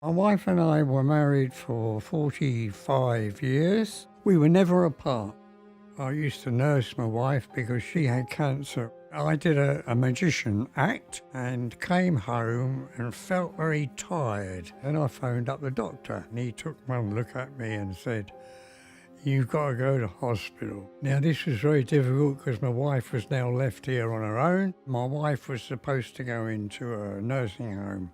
My wife and I were married for 45 years. We were never apart. I used to nurse my wife because she had cancer. I did a magician act and came home and felt very tired. Then I phoned up the doctor and he took one look at me and said, "You've got to go to hospital." Now this was very difficult because my wife was now left here on her own. My wife was supposed to go into a nursing home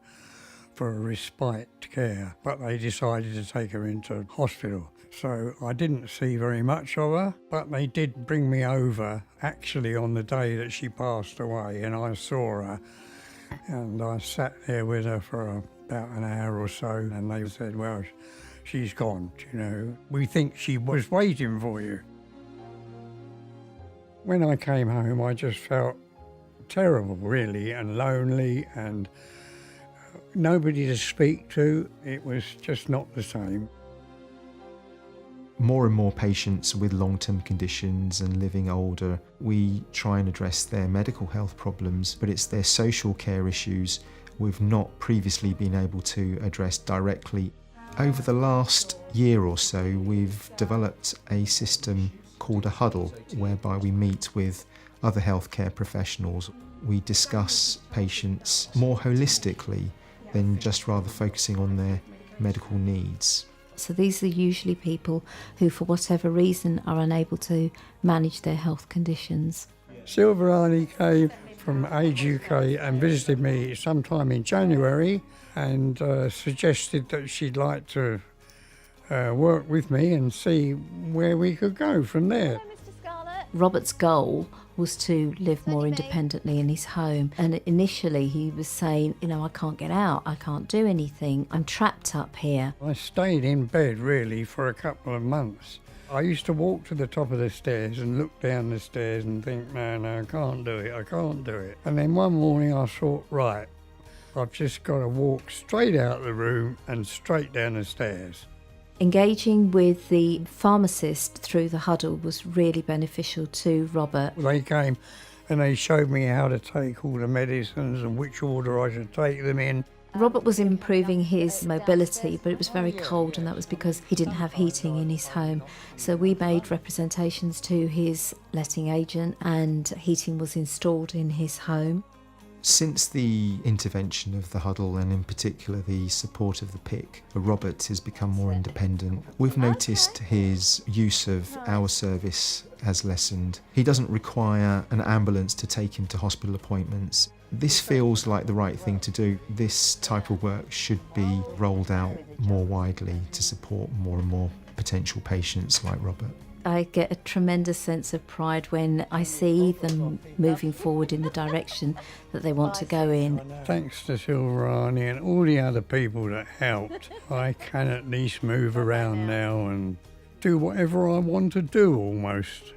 for a respite care, but they decided to take her into hospital. So I didn't see very much of her, but they did bring me over actually on the day that she passed away, and I saw her and I sat there with her for about an hour or so, and they said, "Well, she's gone, you know. We think she was waiting for you." When I came home, I just felt terrible, really, and lonely, and nobody to speak to. It was just not the same. More and more patients with long-term conditions and living older, we try and address their medical health problems, but it's their social care issues we've not previously been able to address directly. Over the last year or so, we've developed a system called a huddle, whereby we meet with other healthcare professionals. We discuss patients more holistically than just rather focusing on their medical needs. So these are usually people who, for whatever reason, are unable to manage their health conditions. Silverani came from Age UK and visited me sometime in January and suggested that she'd like to work with me and see where we could go from there. Robert's goal was to live more independently in his home, and initially he was saying, I can't get out, I can't do anything, I'm trapped up here. I stayed in bed really for a couple of months. I used to walk to the top of the stairs and look down the stairs and think, no, I can't do it, I can't do it. And then one morning I thought, right, I've just got to walk straight out of the room and straight down the stairs. Engaging with the pharmacist through the huddle was really beneficial to Robert. They came and they showed me how to take all the medicines and which order I should take them in. Robert was improving his mobility, but it was very cold, and that was because he didn't have heating in his home. So we made representations to his letting agent and heating was installed in his home. Since the intervention of the huddle, and in particular the support of the PIC, Robert has become more independent. We've noticed his use of our service has lessened. He doesn't require an ambulance to take him to hospital appointments. This feels like the right thing to do. This type of work should be rolled out more widely to support more and more potential patients like Robert. I get a tremendous sense of pride when I see them moving forward in the direction that they want to go in. Thanks to Silverani and all the other people that helped, I can at least move around now and do whatever I want to do almost,